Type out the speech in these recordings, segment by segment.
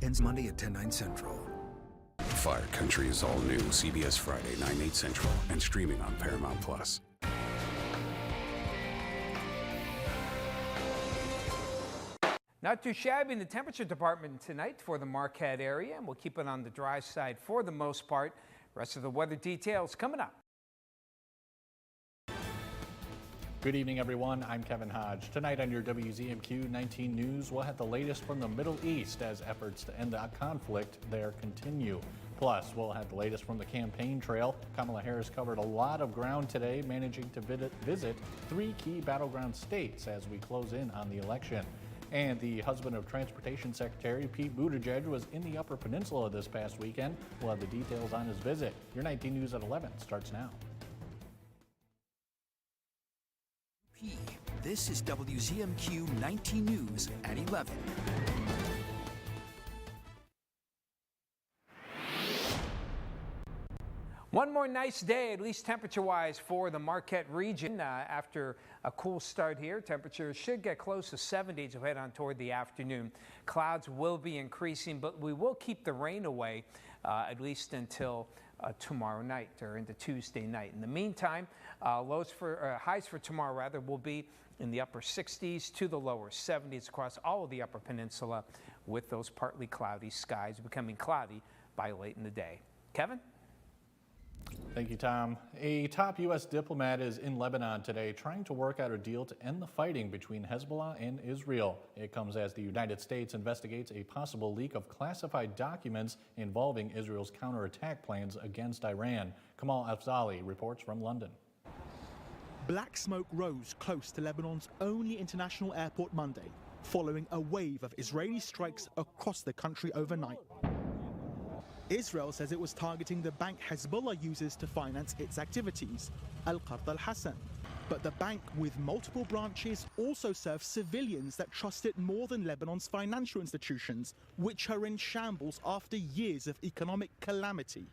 ends Monday at 10/9 Central. Fire Country is all new CBS Friday, 9/8 Central, and streaming on Paramount Plus. Not too shabby in the temperature department tonight for the Marquette area, and we'll keep it on the dry side for the most part. Rest of the weather details coming up. Good evening, everyone. I'm Kevin Hodge. Tonight on your WZMQ 19 News, we'll have the latest from the Middle East as efforts to end the conflict there continue. Plus, we'll have the latest from the campaign trail. Kamala Harris covered a lot of ground today, managing to visit 3 key battleground states as we close in on the election. And the husband of Transportation Secretary Pete Buttigieg was in the Upper Peninsula this past weekend. We'll have the details on his visit. Your 19 News at 11 starts now. This is WZMQ 19 News at 11. One more nice day, at least temperature-wise, for the Marquette region. After a cool start here, temperatures should get close to 70 as we head on toward the afternoon. Clouds will be increasing, but we will keep the rain away at least until tomorrow night or into Tuesday night. In the meantime, highs for tomorrow will be in the upper 60s to the lower 70s across all of the Upper Peninsula, with those partly cloudy skies becoming cloudy by late in the day. Kevin? Thank you, Tom. A top U.S. diplomat is in Lebanon today trying to work out a deal to end the fighting between Hezbollah and Israel. It comes as the United States investigates a possible leak of classified documents involving Israel's counterattack plans against Iran. Kamal Afzali reports from London. Black smoke rose close to Lebanon's only international airport Monday, following a wave of Israeli strikes across the country overnight. Israel says it was targeting the bank Hezbollah uses to finance its activities, Al-Qard al-Hassan. But the bank, with multiple branches, also serves civilians that trust it more than Lebanon's financial institutions, which are in shambles after years of economic calamity.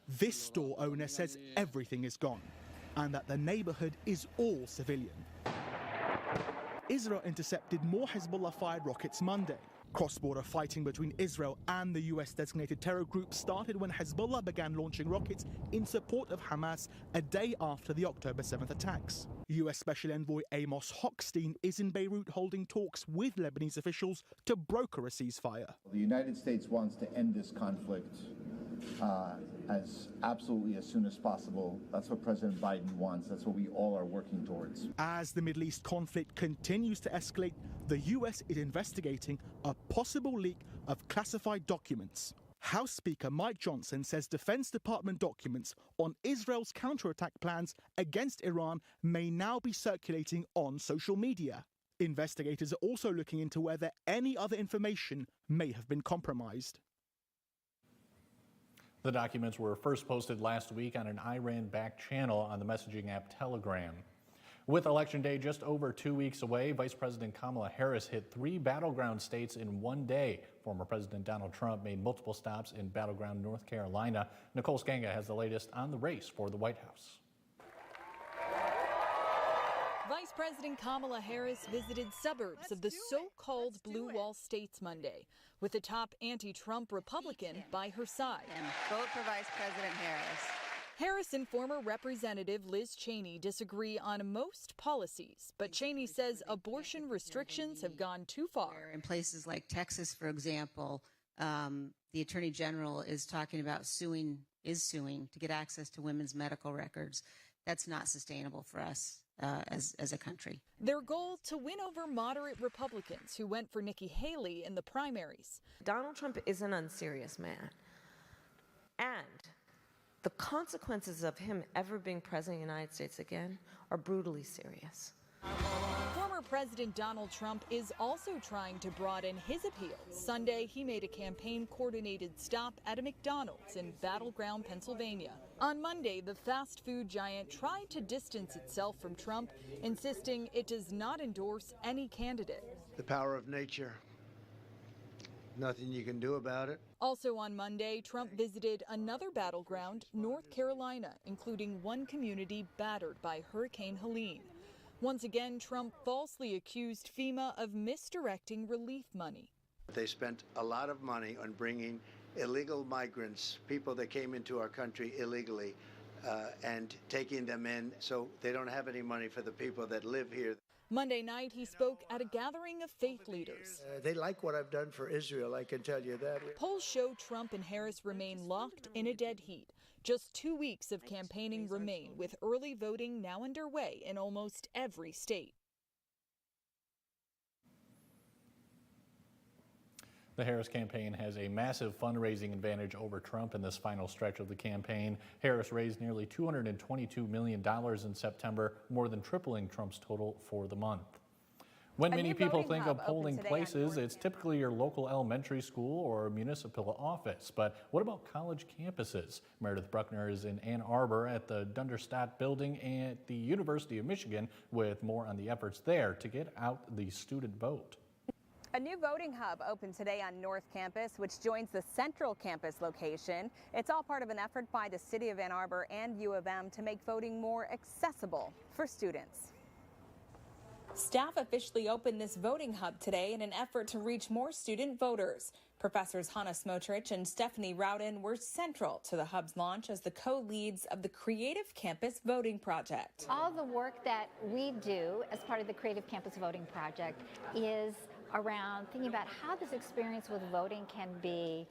This store owner says everything is gone and that the neighborhood is all civilian. Israel intercepted more Hezbollah-fired rockets Monday. Cross-border fighting between Israel and the U.S.-designated terror group started when Hezbollah began launching rockets in support of Hamas a day after the October 7th attacks. U.S. Special Envoy Amos Hochstein is in Beirut holding talks with Lebanese officials to broker a ceasefire. The United States wants to end this conflict as soon as possible. That's what President Biden wants. That's what we all are working towards. As the Middle East conflict continues to escalate, the U.S. is investigating a possible leak of classified documents. House Speaker Mike Johnson says Defense Department documents on Israel's counterattack plans against Iran may now be circulating on social media. Investigators are also looking into whether any other information may have been compromised. The documents were first posted last week on an Iran-backed channel on the messaging app Telegram. With Election Day just over 2 weeks away, Vice President Kamala Harris hit 3 battleground states in one day. Former President Donald Trump made multiple stops in battleground North Carolina. Nicole Skanga has the latest on the race for the White House. Vice President Kamala Harris visited suburbs of the so-called Blue Wall states Monday, with the top anti-Trump Republican by her side. And vote for Vice President Harris. Harris and former Representative Liz Cheney disagree on most policies, but Cheney says abortion restrictions have gone too far. In places like Texas, for example, the Attorney General is talking about suing to get access to women's medical records. That's not sustainable for us as a country. Their goal to win over moderate Republicans who went for Nikki Haley in the primaries. Donald Trump is an unserious man. And the consequences of him ever being president of the United States again are brutally serious. Former President Donald Trump is also trying to broaden his appeal. Sunday, he made a campaign-coordinated stop at a McDonald's in Battleground, Pennsylvania. On Monday, the fast food giant tried to distance itself from Trump, insisting it does not endorse any candidate. The power of nature. Nothing you can do about it. Also on Monday, Trump visited another battleground, North Carolina, including one community battered by Hurricane Helene. Once again, Trump falsely accused FEMA of misdirecting relief money. They spent a lot of money on bringing illegal migrants, people that came into our country illegally, and taking them in, so they don't have any money for the people that live here. Monday night, he spoke at a gathering of faith leaders. They like what I've done for Israel, I can tell you that. Polls show Trump and Harris remain locked in a dead heat. Just 2 weeks of campaigning remain, with early voting now underway in almost every state. The Harris campaign has a massive fundraising advantage over Trump in this final stretch of the campaign. Harris raised nearly $222 million in September, more than tripling Trump's total for the month. When many people think of polling places, it's typically your local elementary school or municipal office. But what about college campuses? Meredith Bruckner is in Ann Arbor at the Dunderstadt building at the University of Michigan with more on the efforts there to get out the student vote. A new voting hub opened today on North Campus, which joins the Central Campus location. It's all part of an effort by the City of Ann Arbor and U of M to make voting more accessible for students. Staff officially opened this voting hub today in an effort to reach more student voters. Professors Hannah Smotrich and Stephanie Rowden were central to the hub's launch as the co-leads of the Creative Campus Voting Project. All the work that we do as part of the Creative Campus Voting Project is around thinking about how this experience with voting can be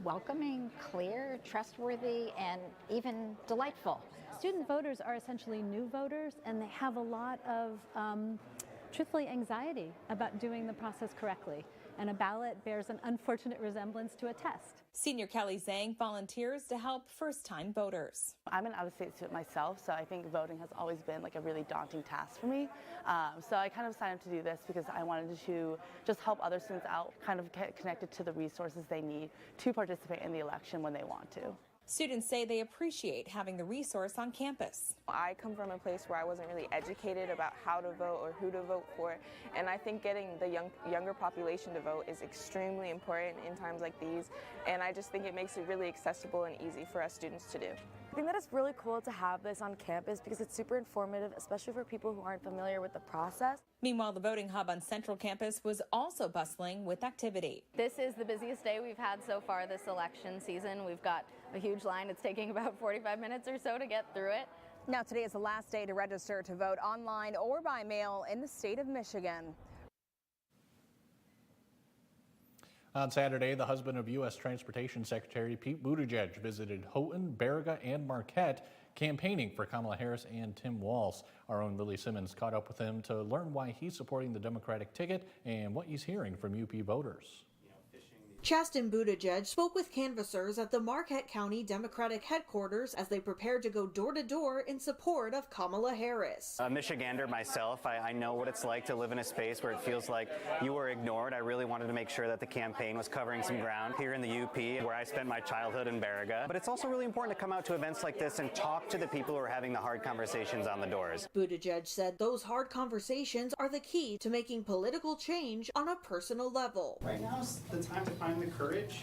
welcoming, clear, trustworthy, and even delightful. Student voters are essentially new voters, and they have a lot of, truthfully, anxiety about doing the process correctly. And a ballot bears an unfortunate resemblance to a test. Senior Kelly Zhang volunteers to help first-time voters. I'm an out-of-state student myself, so I think voting has always been like a really daunting task for me. So I kind of signed up to do this because I wanted to just help other students out, kind of get connected to the resources they need to participate in the election when they want to. Students say they appreciate having the resource on campus. I come from a place where I wasn't really educated about how to vote or who to vote for, and I think getting the younger population to vote is extremely important in times like these, and I just think it makes it really accessible and easy for us students to do. I think that it's really cool to have this on campus because it's super informative, especially for people who aren't familiar with the process. Meanwhile, the voting hub on Central Campus was also bustling with activity. This is the busiest day we've had so far this election season. We've got a huge line. It's taking about 45 minutes or so to get through it. Now, today is the last day to register to vote online or by mail in the state of Michigan. On Saturday, the husband of U.S. Transportation Secretary Pete Buttigieg visited Houghton, Baraga, and Marquette, campaigning for Kamala Harris and Tim Walz. Our own Lily Simmons caught up with him to learn why he's supporting the Democratic ticket and what he's hearing from UP voters. Chasten Buttigieg spoke with canvassers at the Marquette County Democratic headquarters as they prepared to go door to door in support of Kamala Harris. A Michigander myself, I know what it's like to live in a space where it feels like you were ignored. I really wanted to make sure that the campaign was covering some ground here in the UP, where I spent my childhood in Baraga. But it's also really important to come out to events like this and talk to the people who are having the hard conversations on the doors. Buttigieg said those hard conversations are the key to making political change on a personal level. Right now is the time to find the courage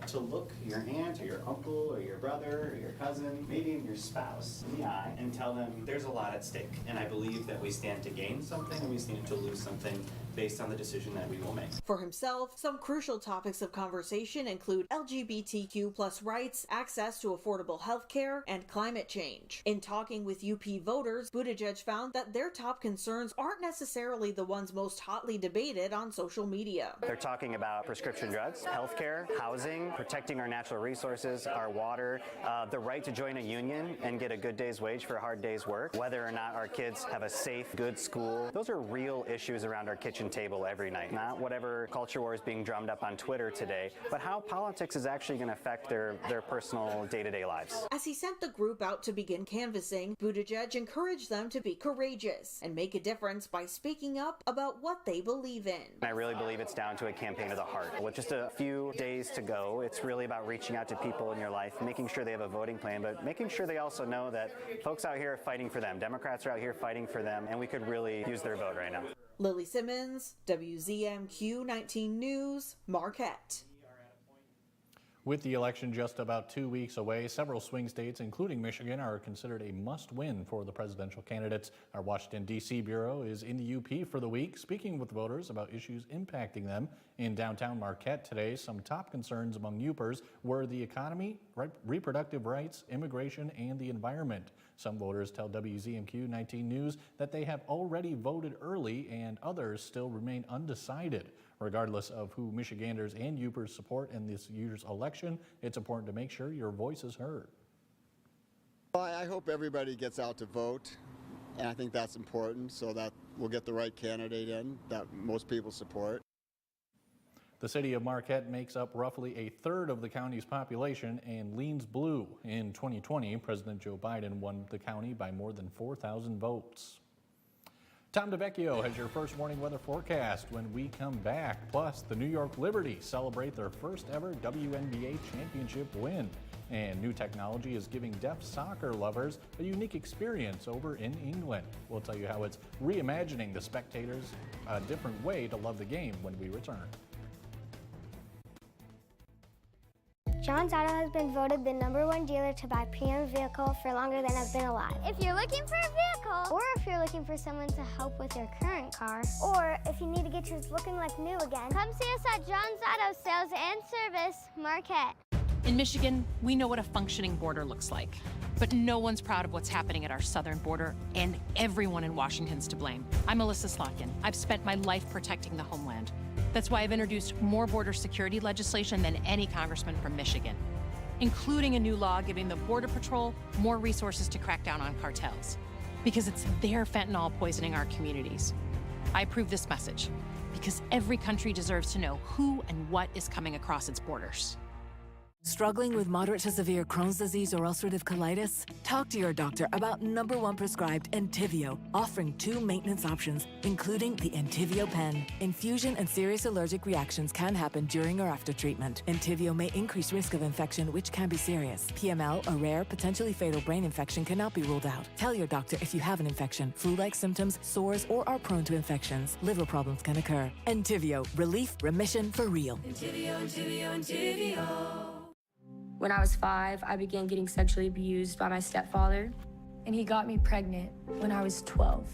to look your aunt or your uncle or your brother or your cousin, maybe even your spouse, in the eye and tell them there's a lot at stake. And I believe that we stand to gain something and we stand to lose something based on the decision that we will make. For himself, some crucial topics of conversation include LGBTQ+ rights, access to affordable health care, and climate change. In talking with UP voters, Buttigieg found that their top concerns aren't necessarily the ones most hotly debated on social media. They're talking about prescription drugs, health care, housing, protecting our natural resources, our water, the right to join a union and get a good day's wage for a hard day's work, whether or not our kids have a safe, good school. Those are real issues around our kitchen table every night, not whatever culture war is being drummed up on Twitter today, but how politics is actually going to affect their personal day-to-day lives. As he sent the group out to begin canvassing, Buttigieg encouraged them to be courageous and make a difference by speaking up about what they believe in. I really believe it's down to a campaign of the heart. With just a few days to go, it's really about reaching out to people in your life, making sure they have a voting plan, but making sure they also know that folks out here are fighting for them. Democrats are out here fighting for them, and we could really use their vote right now. Lily Simmons, WZMQ 19 News, Marquette. With the election just about 2 weeks away, several swing states, including Michigan, are considered a must-win for the presidential candidates. Our Washington, D.C. bureau is in the UP for the week, speaking with voters about issues impacting them. In downtown Marquette today, some top concerns among Upers were the economy, reproductive rights, immigration, and the environment. Some voters tell WZMQ 19 News that they have already voted early and others still remain undecided. Regardless of who Michiganders and Upers support in this year's election, it's important to make sure your voice is heard. Well, I hope everybody gets out to vote, and I think that's important so that we'll get the right candidate in that most people support. The city of Marquette makes up roughly a third of the county's population and leans blue. In 2020, President Joe Biden won the county by more than 4,000 votes. Tom DeVecchio has your first morning weather forecast when we come back. Plus, the New York Liberty celebrate their first ever WNBA championship win. And new technology is giving deaf soccer lovers a unique experience over in England. We'll tell you how it's reimagining the spectators a different way to love the game when we return. John's Auto has been voted the #1 dealer to buy pre-owned vehicle for longer than I've been alive. If you're looking for a vehicle, or if you're looking for someone to help with your current car, or if you need to get yours looking like new again, come see us at John's Auto Sales and Service, Marquette. In Michigan, we know what a functioning border looks like, but no one's proud of what's happening at our southern border, and everyone in Washington's to blame. I'm Melissa Slotkin. I've spent my life protecting the homeland. That's why I've introduced more border security legislation than any congressman from Michigan, including a new law giving the Border Patrol more resources to crack down on cartels, because it's their fentanyl poisoning our communities. I approve this message because every country deserves to know who and what is coming across its borders. Struggling with moderate to severe Crohn's disease or ulcerative colitis? Talk to your doctor about #1 prescribed Entyvio, offering 2 maintenance options, including the Entyvio pen. Infusion and serious allergic reactions can happen during or after treatment. Entyvio may increase risk of infection, which can be serious. PML, a rare, potentially fatal brain infection, cannot be ruled out. Tell your doctor if you have an infection, flu-like symptoms, sores, or are prone to infections. Liver problems can occur. Entyvio, relief, remission for real. Entyvio, Entyvio, Entyvio. When I was 5, I began getting sexually abused by my stepfather, and he got me pregnant when I was 12.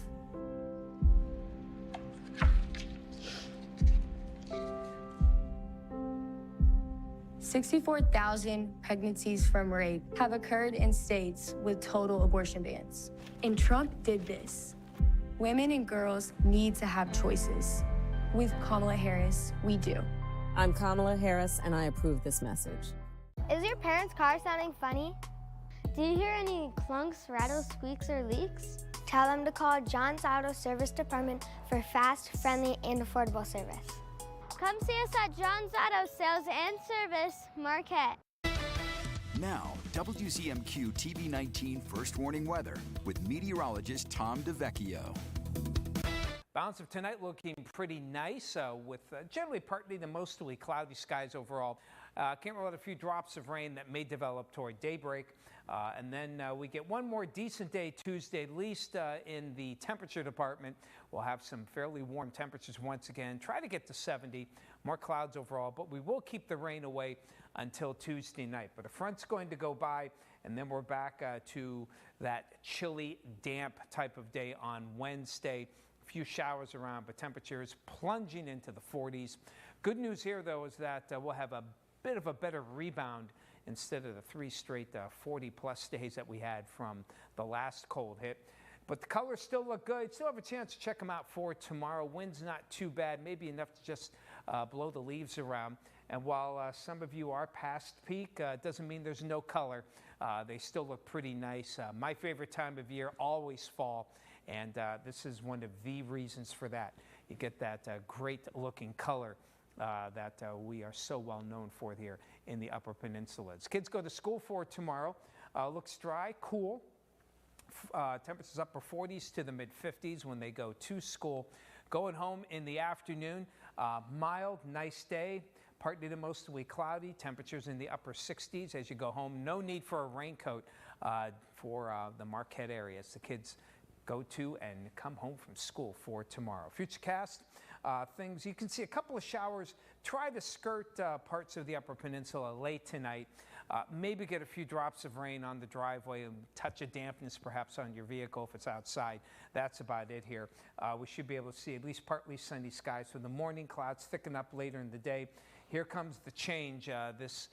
"64,000 pregnancies from rape have occurred in states with total abortion bans. And Trump did this. Women and girls need to have choices. With Kamala Harris, we do." I'm Kamala Harris, and I approve this message. Is your parents' car sounding funny? Do you hear any clunks, rattles, squeaks, or leaks? Tell them to call John's Auto Service Department for fast, friendly, and affordable service. Come see us at John's Auto Sales and Service, Marquette. Now, WZMQ TV 19 First Warning Weather with meteorologist Tom DeVecchio. Balance of tonight looking pretty nice with generally partly to mostly cloudy skies overall. Can't rule out a few drops of rain that may develop toward daybreak. And then we get one more decent day Tuesday, at least in the temperature department. We'll have some fairly warm temperatures once again. Try to get to 70, more clouds overall, but we will keep the rain away until Tuesday night. But a front's going to go by, and then we're back to that chilly, damp type of day on Wednesday. A few showers around, but temperatures plunging into the 40s. Good news here, though, is that we'll have a bit of a better rebound instead of the 3 straight 40-plus days that we had from the last cold hit. But the colors still look good. Still have a chance to check them out for tomorrow. Wind's not too bad, maybe enough to just blow the leaves around. And while some of you are past peak, it doesn't mean there's no color. They still look pretty nice. My favorite time of year, always fall. And this is one of the reasons for that. You get that great-looking color that we are so well known for here in the Upper Peninsula. As kids go to school for tomorrow, looks dry, cool. Temperatures upper 40s to the mid-50s when they go to school. Going home in the afternoon, mild, nice day. Partly to mostly cloudy. Temperatures in the upper 60s as you go home. No need for a raincoat for the Marquette area as the kids go to and come home from school for tomorrow. Futurecast, things. You can see a couple of showers. Try to skirt parts of the Upper Peninsula late tonight. Maybe get a few drops of rain on the driveway, and touch of dampness perhaps on your vehicle if it's outside. That's about it here. We should be able to see at least partly sunny skies for the morning. Clouds thicken up later in the day. Here comes the change, this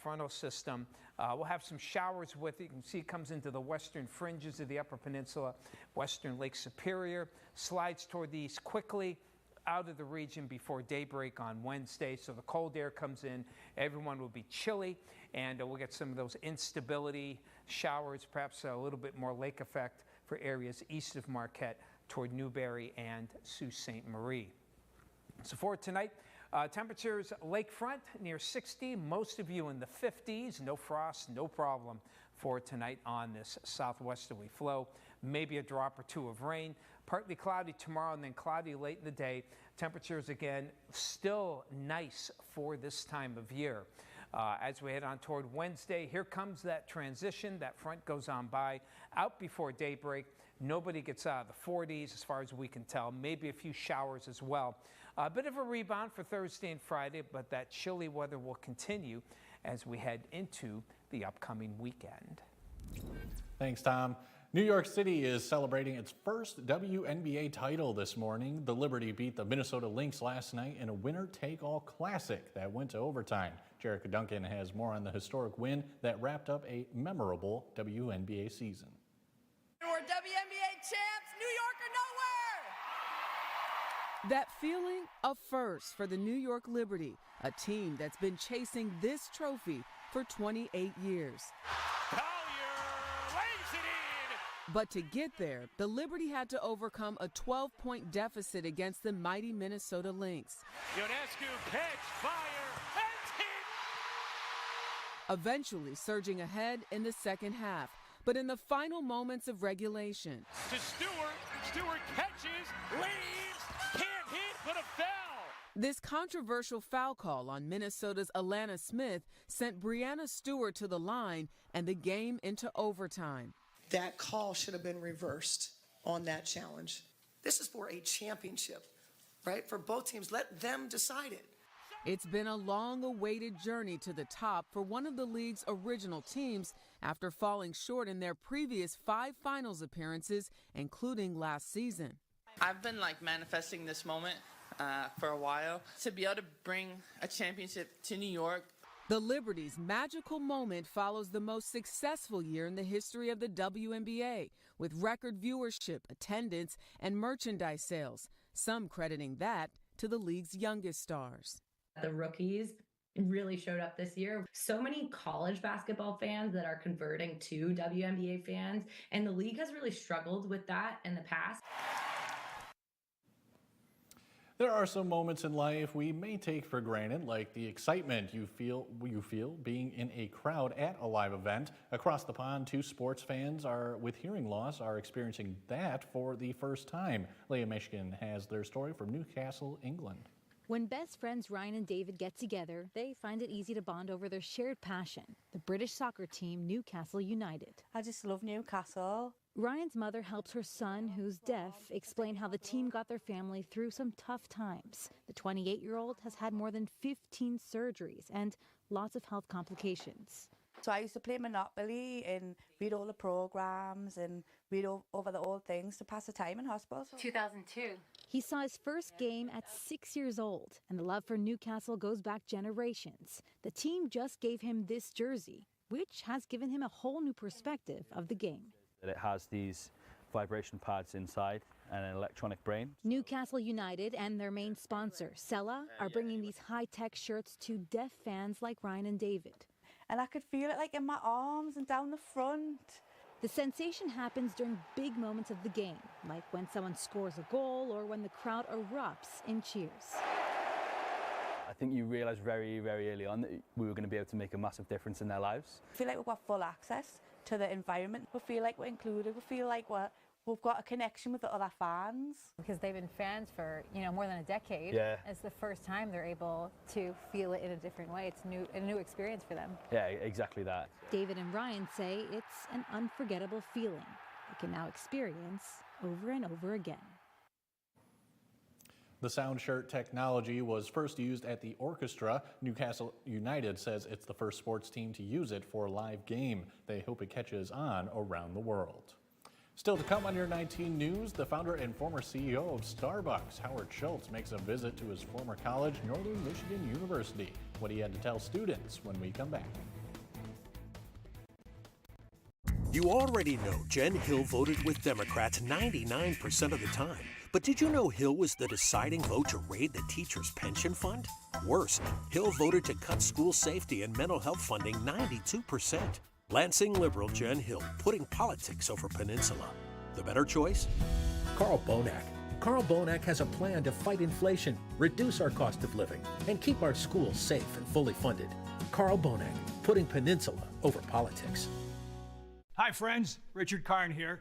frontal system. We'll have some showers with it. You can see it comes into the western fringes of the Upper Peninsula, western Lake Superior, slides toward the east quickly, out of the region before daybreak on Wednesday. So the cold air comes in, everyone will be chilly, and we'll get some of those instability showers, perhaps a little bit more lake effect for areas east of Marquette toward Newberry and Sault Ste. Marie. So for tonight, temperatures lakefront near 60, most of you in the 50s, no frost, no problem for tonight on this southwesterly flow. Maybe a drop or two of rain. Partly cloudy tomorrow and then cloudy late in the day. Temperatures again still nice for this time of year. As we head on toward Wednesday, here comes that transition. That front goes on by out before daybreak. Nobody gets out of the 40s as far as we can tell. Maybe a few showers as well. A bit of a rebound for Thursday and Friday, but that chilly weather will continue as we head into the upcoming weekend. Thanks, Tom. New York City is celebrating its first WNBA title this morning. The Liberty beat the Minnesota Lynx last night in a winner-take-all classic that went to overtime. Jerica Duncan has more on the historic win that wrapped up a memorable WNBA season. We're WNBA champs, New York or nowhere! That feeling, a first for the New York Liberty, a team that's been chasing this trophy for 28 years. But to get there, the Liberty had to overcome a 12-point deficit against the mighty Minnesota Lynx. Ionescu catch, fire, and hit! Eventually surging ahead in the second half, but in the final moments of regulation. To Stewart, Stewart catches, leaves, can't hit, but a foul! This controversial foul call on Minnesota's Alana Smith sent Breanna Stewart to the line and the game into overtime. That call should have been reversed on that challenge. This is for a championship, right? For both teams, let them decide it. It's been a long-awaited journey to the top for one of the league's original teams after falling short in their previous 5 finals appearances, including last season. I've been manifesting this moment for a while. To be able to bring a championship to New York. The Liberty's magical moment follows the most successful year in the history of the WNBA, with record viewership, attendance, and merchandise sales, some crediting that to the league's youngest stars. The rookies really showed up this year. So many college basketball fans that are converting to WNBA fans, and the league has really struggled with that in the past. There are some moments in life we may take for granted, like the excitement you feel being in a crowd at a live event. Across the pond, 2 sports fans with hearing loss are experiencing that for the first time. Leah Michigan has their story from Newcastle, England. When best friends Ryan and David get together, they find it easy to bond over their shared passion, the British soccer team Newcastle United. I just love Newcastle. Ryan's mother helps her son, who's deaf, explain how the team got their family through some tough times. The 28-year-old has had more than 15 surgeries and lots of health complications. So I used to play Monopoly and read all the programs and read over the old things to pass the time in hospital. 2002. He saw his first game at 6 years old, and the love for Newcastle goes back generations. The team just gave him this jersey, which has given him a whole new perspective of the game. It has these vibration pads inside and an electronic brain. Newcastle United and their main sponsor, Sella, are bringing these high-tech shirts to deaf fans like Ryan and David. And I could feel it in my arms and down the front. The sensation happens during big moments of the game, like when someone scores a goal or when the crowd erupts in cheers. I think you realise very, very early on that we were going to be able to make a massive difference in their lives. I feel like we've got full access to the environment. We feel like we're included. We feel like we've got a connection with the other fans. Because they've been fans for more than a decade. Yeah. It's the first time they're able to feel it in a different way. It's a new experience for them. Yeah, exactly that. David and Ryan say it's an unforgettable feeling they can now experience over and over again. The sound shirt technology was first used at the orchestra. Newcastle United says it's the first sports team to use it for a live game. They hope it catches on around the world. Still to come on your 19 News, the founder and former CEO of Starbucks, Howard Schultz, makes a visit to his former college, Northern Michigan University. What he had to tell students when we come back. You already know Jen Hill voted with Democrats 99% of the time. But did you know Hill was the deciding vote to raid the teachers' pension fund? Worse, Hill voted to cut school safety and mental health funding 92%. Lansing liberal Jen Hill, putting politics over Peninsula. The better choice? Carl Bonak. Carl Bonak has a plan to fight inflation, reduce our cost of living, and keep our schools safe and fully funded. Carl Bonak, putting Peninsula over politics. Hi friends, Richard Karn here.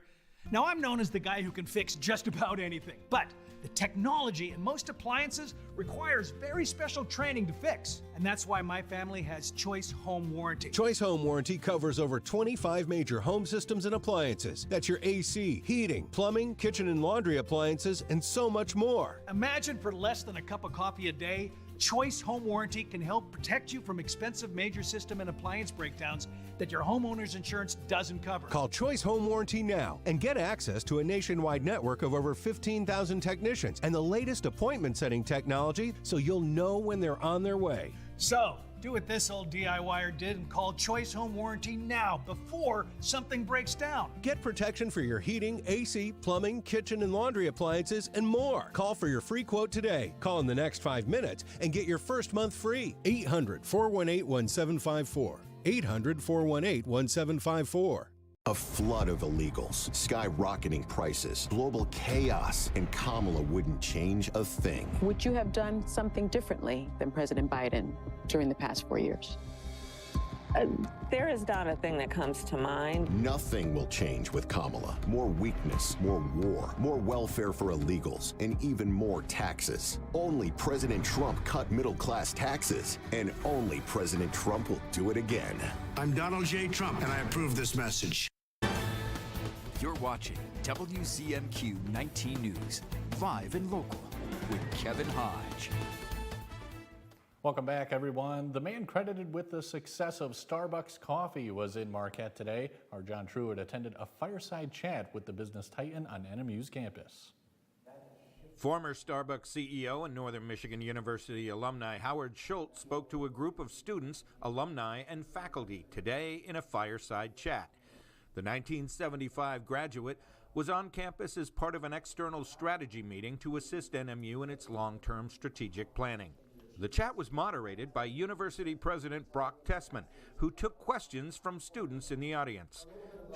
Now I'm known as the guy who can fix just about anything, but the technology in most appliances requires very special training to fix. And that's why my family has Choice Home Warranty. Choice Home Warranty covers over 25 major home systems and appliances. That's your AC, heating, plumbing, kitchen and laundry appliances, and so much more. Imagine for less than a cup of coffee a day, Choice Home Warranty can help protect you from expensive major system and appliance breakdowns that your homeowner's insurance doesn't cover. Call Choice Home Warranty now and get access to a nationwide network of over 15,000 technicians and the latest appointment setting technology so you'll know when they're on their way. So, do what this old DIYer did and call Choice Home Warranty now before something breaks down. Get protection for your heating, AC, plumbing, kitchen and laundry appliances, and more. Call for your free quote today. Call in the next 5 minutes and get your first month free. 800-418-1754. 800-418-1754. A flood of illegals, skyrocketing prices, global chaos, and Kamala wouldn't change a thing. Would you have done something differently than President Biden during the past 4 years? There is not a thing that comes to mind. Nothing will change with Kamala. More weakness, more war, more welfare for illegals, and even more taxes. Only President Trump cut middle-class taxes, and only President Trump will do it again. I'm Donald J. Trump, and I approve this message. You're watching WZMQ 19 News, live and local, with Kevin Hodge. Welcome back, everyone. The man credited with the success of Starbucks coffee was in Marquette today. Our John Truitt attended a fireside chat with the business titan on NMU's campus. Former Starbucks CEO and Northern Michigan University alumni Howard Schultz spoke to a group of students, alumni, and faculty today in a fireside chat. The 1975 graduate was on campus as part of an external strategy meeting to assist NMU in its long-term strategic planning. The chat was moderated by University President Brock Tessman, who took questions from students in the audience.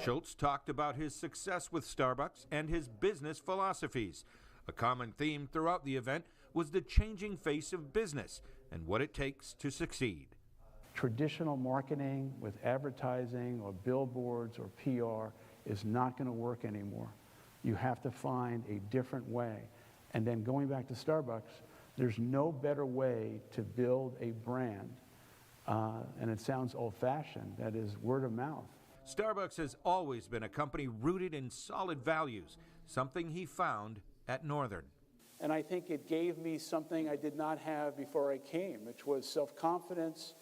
Schultz talked about his success with Starbucks and his business philosophies. A common theme throughout the event was the changing face of business and what it takes to succeed. Traditional marketing with advertising or billboards or PR is not going to work anymore. You have to find a different way. And then going back to Starbucks, there's no better way to build a brand, and it sounds old-fashioned, that is word of mouth. Starbucks has always been a company rooted in solid values, something he found at Northern. And I think it gave me something I did not have before I came, which was self-confidence,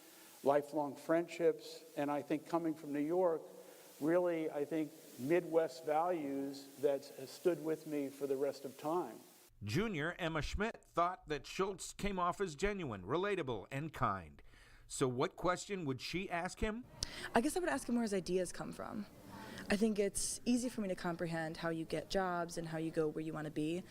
lifelong friendships, and I think coming from New York, really, I think Midwest values that stood with me for the rest of time. Junior Emma Schmidt thought that Schultz came off as genuine, relatable, and kind. So what question would she ask him? I guess I would ask him where his ideas come from. I think it's easy for me to comprehend how you get jobs and how you go where you want to be,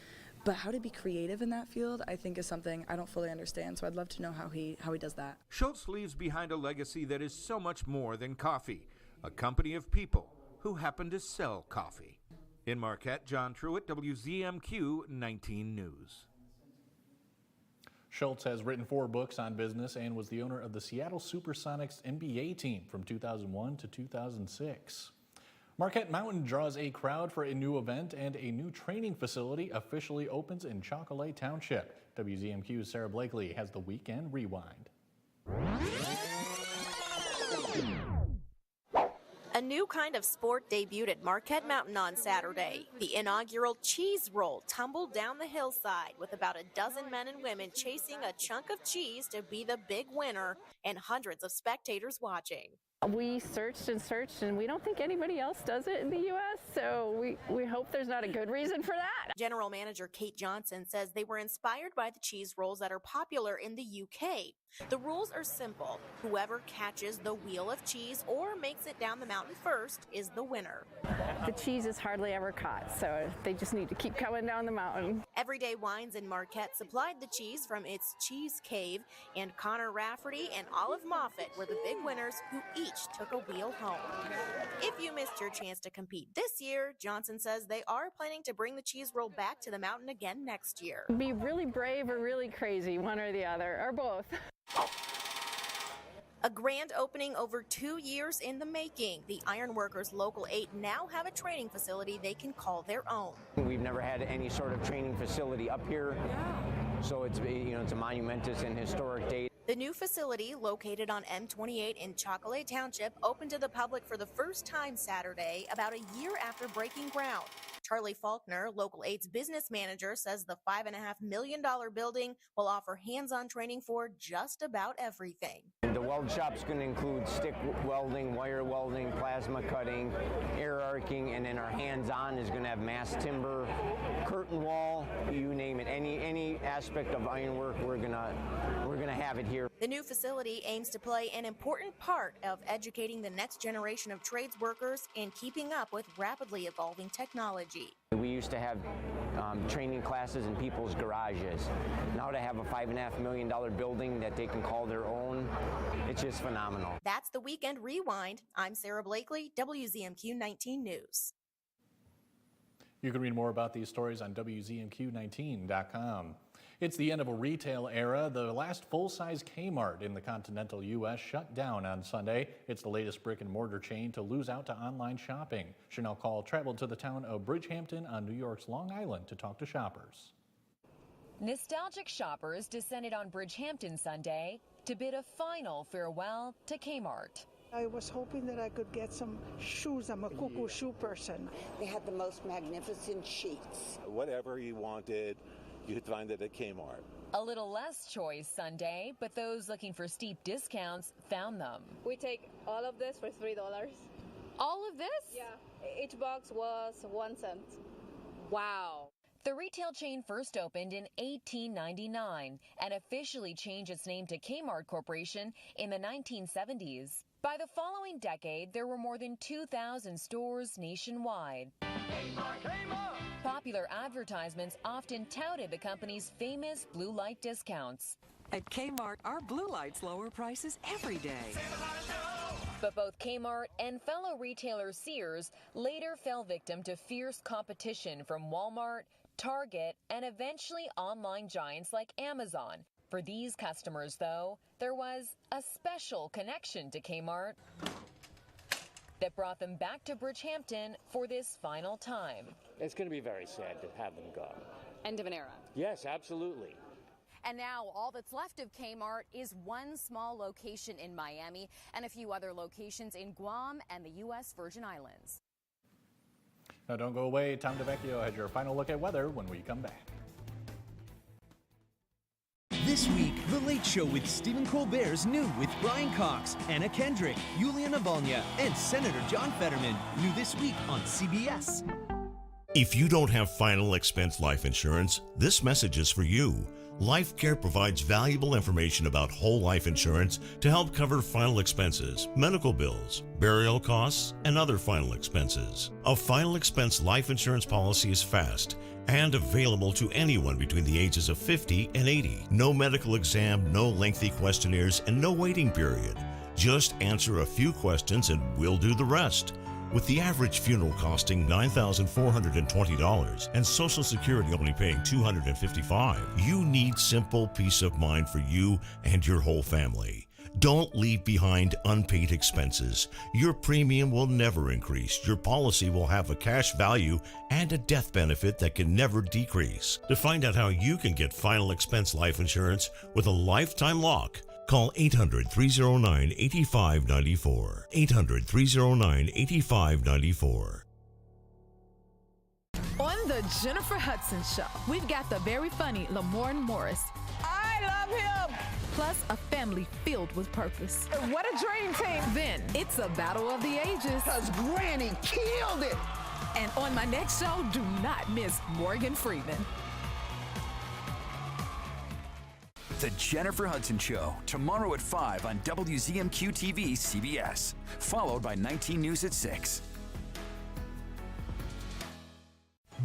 but how to be creative in that field, I think, is something I don't fully understand, so I'd love to know how he does that. Schultz leaves behind a legacy that is so much more than coffee, a company of people who happen to sell coffee. In Marquette, John Truitt, WZMQ 19 News. Schultz has written 4 books on business and was the owner of the Seattle Supersonics NBA team from 2001 to 2006. Marquette Mountain draws a crowd for a new event, and a new training facility officially opens in Chocolate Township. WZMQ's Sarah Blakely has the Weekend Rewind. A new kind of sport debuted at Marquette Mountain on Saturday. The inaugural cheese roll tumbled down the hillside with about a dozen men and women chasing a chunk of cheese to be the big winner and hundreds of spectators watching. We searched and we don't think anybody else does it in the U.S., so we hope there's not a good reason for that. General Manager Kate Johnson says they were inspired by the cheese rolls that are popular in the UK. The rules are simple. Whoever catches the wheel of cheese or makes it down the mountain first is the winner. The cheese is hardly ever caught, so they just need to keep coming down the mountain. Everyday Wines in Marquette supplied the cheese from its Cheese Cave, and Connor Rafferty and Olive Moffett were the big winners who each took a wheel home. If you missed your chance to compete this year, Johnson says they are planning to bring the cheese roll back to the mountain again next year. Be really brave or really crazy, one or the other, or both. A grand opening over 2 years in the making. The Ironworkers Local 8 now have a training facility they can call their own. We've never had any sort of training facility up here, so it's a monumentous and historic date. The new facility, located on M28 in Chocolate Township, opened to the public for the first time Saturday, about a year after breaking ground. Charlie Faulkner, Local 8's business manager, says the $5.5 million building will offer hands-on training for just about everything. The weld shop's going to include stick welding, wire welding, plasma cutting, air arcing, and then our hands-on is going to have mass timber, curtain wall, you name it. Any aspect of ironwork, we're gonna have it here. The new facility aims to play an important part of educating the next generation of trades workers and keeping up with rapidly evolving technology. We used to have training classes in people's garages. Now to have a $5.5 million building that they can call their own, it's just phenomenal. That's the Weekend Rewind. I'm Sarah Blakely, WZMQ 19 News. You can read more about these stories on WZMQ19.com. It's the end of a retail era. The last full-size Kmart in the continental U.S. shut down on Sunday. It's the latest brick-and-mortar chain to lose out to online shopping. Chanel Call traveled to the town of Bridgehampton on New York's Long Island to talk to shoppers. Nostalgic shoppers descended on Bridgehampton Sunday to bid a final farewell to Kmart. I was hoping that I could get some shoes. I'm a cuckoo shoe person. They had the most magnificent sheets. Whatever you wanted, you could find it at Kmart. A little less choice Sunday, but those looking for steep discounts found them. We take all of this for $3. All of this? Yeah. Each box was 1 cent. Wow. The retail chain first opened in 1899 and officially changed its name to Kmart Corporation in the 1970s. By the following decade, there were more than 2,000 stores nationwide. Popular advertisements often touted the company's famous blue light discounts. At Kmart, our blue lights lower prices every day. But both Kmart and fellow retailer Sears later fell victim to fierce competition from Walmart, Target, and eventually online giants like Amazon. For these customers, though, there was a special connection to Kmart that brought them back to Bridgehampton for this final time. It's going to be very sad to have them go. End of an era. Yes, absolutely. And now all that's left of Kmart is one small location in Miami and a few other locations in Guam and the U.S. Virgin Islands. Now don't go away. Tom DeVecchio has your final look at weather when we come back. This week, The Late Show with Stephen Colbert's new with Brian Cox, Anna Kendrick, Yulia Navalny, and Senator John Fetterman. New this week on CBS. If you don't have final expense life insurance, this message is for you. LifeCare provides valuable information about whole life insurance to help cover final expenses, medical bills, burial costs, and other final expenses. A final expense life insurance policy is fast and available to anyone between the ages of 50 and 80. No medical exam, no lengthy questionnaires, and no waiting period. Just answer a few questions and we'll do the rest. With the average funeral costing $9,420 and Social Security only paying $255, you need simple peace of mind for you and your whole family. Don't leave behind unpaid expenses. Your premium will never increase. Your policy will have a cash value and a death benefit that can never decrease. To find out how you can get final expense life insurance with a lifetime lock, Call 800-309-8594. 800-309-8594. On the Jennifer Hudson Show, we've got the very funny Lamorne Morris. I love him! Plus a family filled with purpose. What a dream team! Then it's a battle of the ages. Because Granny killed it! And on my next show, do not miss Morgan Freeman. The Jennifer Hudson Show, tomorrow at 5 on WZMQ TV CBS, followed by 19 News at 6.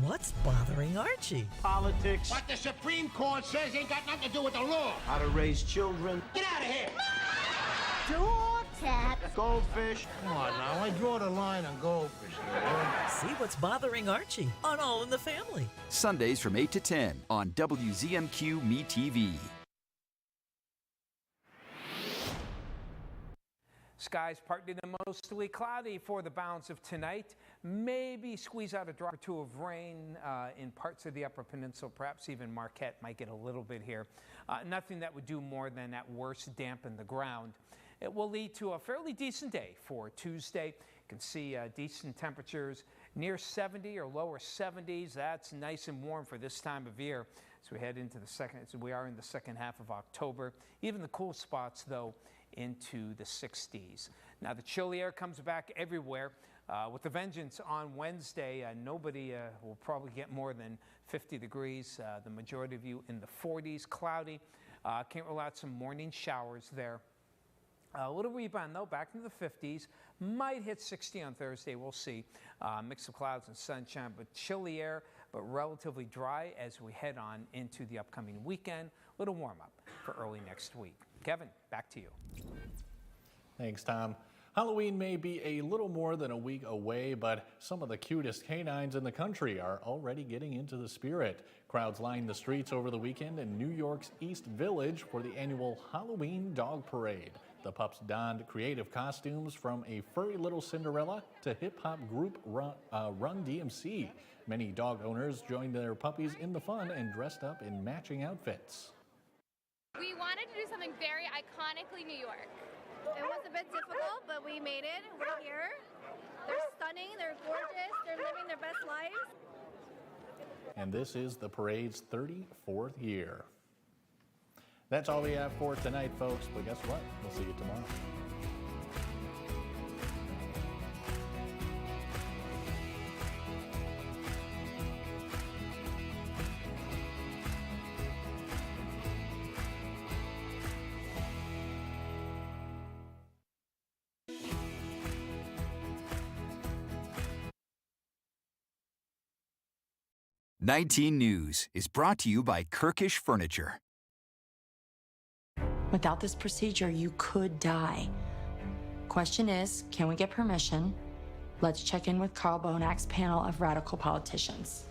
What's bothering Archie? Politics. What the Supreme Court says ain't got nothing to do with the law. How to raise children. Get out of here! Door tap. Goldfish. Come on now, I draw the line on goldfish. See what's bothering Archie on All in the Family. Sundays from 8 to 10 on WZMQ Me TV. Skies partly to mostly cloudy for the balance of tonight. Maybe squeeze out a drop or two of rain in parts of the Upper Peninsula. Perhaps even Marquette might get a little bit here. Nothing that would do more than at worst dampen the ground. It will lead to a fairly decent day for Tuesday. You can see decent temperatures near 70 or lower 70s. That's nice and warm for this time of year as we head into we are in the second half of October. Even the cool spots, though, into the 60s. Now the chilly air comes back everywhere with a vengeance on Wednesday. Nobody will probably get more than 50 degrees. The majority of you in the 40s, cloudy. Can't rule out some morning showers there. A little rebound though, back into the 50s. Might hit 60 on Thursday, we'll see. Mix of clouds and sunshine, but chilly air, but relatively dry as we head on into the upcoming weekend. A little warm up for early next week. Kevin, back to you. Thanks, Tom. Halloween may be a little more than a week away, but some of the cutest canines in the country are already getting into the spirit. Crowds lined the streets over the weekend in New York's East Village for the annual Halloween Dog Parade. The pups donned creative costumes from a furry little Cinderella to hip-hop group Run DMC. Many dog owners joined their puppies in the fun and dressed up in matching outfits. We wanted to do something very iconically New York. It was a bit difficult, but we made it. We're here. They're stunning, they're gorgeous, they're living their best lives. And this is the parade's 34th year. That's all we have for tonight, folks, but guess what? We'll see you tomorrow. "19 News" is brought to you by Kirkish Furniture. Without this procedure, you could die. Question is, can we get permission? Let's check in with Carl Bonak's panel of radical politicians.